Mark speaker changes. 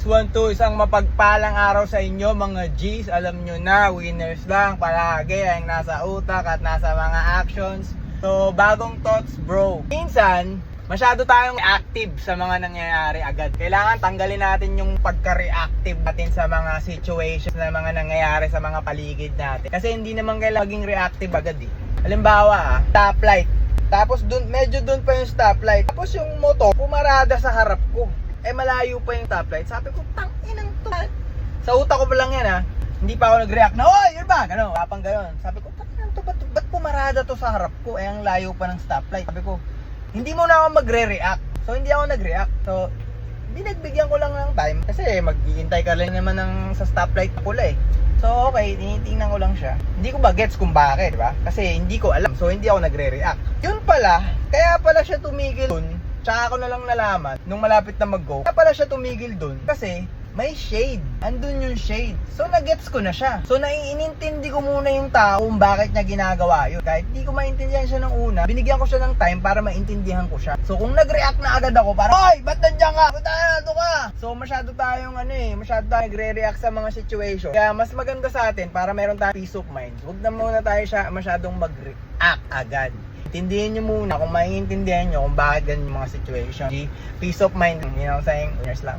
Speaker 1: One, two, isang mapagpalang araw sa inyo mga G's. Alam nyo na, winners lang palagi ang nasa utak at nasa mga actions. So, bagong thoughts bro. Minsan, masyado tayong active sa mga nangyayari agad. Kailangan tanggalin natin yung pagka-reactive natin sa mga situations na mga nangyayari sa mga paligid natin. Kasi hindi naman kailangan maging reactive agad eh. Halimbawa, stoplight. Tapos medyo dun pa yung stoplight. Tapos yung motor, pumarada sa harap ko. Malayo pa yung stoplight. Sabi ko, tanginang to. Sa utak ko pa lang yan ha. Hindi pa ako nag-react na, oy, yun ba? Gano'n, kapang gano'n. Sabi ko, tanginang to, ba't pumarada to sa harap ko? Ang layo pa ng stoplight. Sabi ko, hindi mo na ako magre-react. So, hindi ako nag-react. So, binagbigyan ko lang ng time. Kasi maghihintay ka lang naman sa stoplight na pula eh. So, okay, tinitingnan ko lang siya. Hindi ko ba gets kung bakit, di ba? Kasi hindi ko alam. So, hindi ako nagre-react. Yun pala, kaya pala siya tumigil dun. Tsaka ako na lang nalaman, nung malapit na mag-go, kaya pala siya tumigil dun. Kasi, may shade. Andun yung shade. So, nagets ko na siya. So, naiinintindi ko muna yung tao kung bakit niya ginagawa yun. Kahit hindi ko maintindihan siya ng una, binigyan ko siya ng time para maintindihan ko siya. So, kung nag-react na agad ako, parang, oy, ba't nandiyan ka? Ba't ito ka? So, masyado tayong masyado tayong nagre-react sa mga situation. Kaya, mas maganda sa atin, para meron tayong peace of mind, huwag na muna tayo masyadong mag-react agad. Intindihin nyo muna kung maiintindihan nyo kung bakit ganyan yung mga situation. Peace of mind, you know what I'm saying? Winners lang.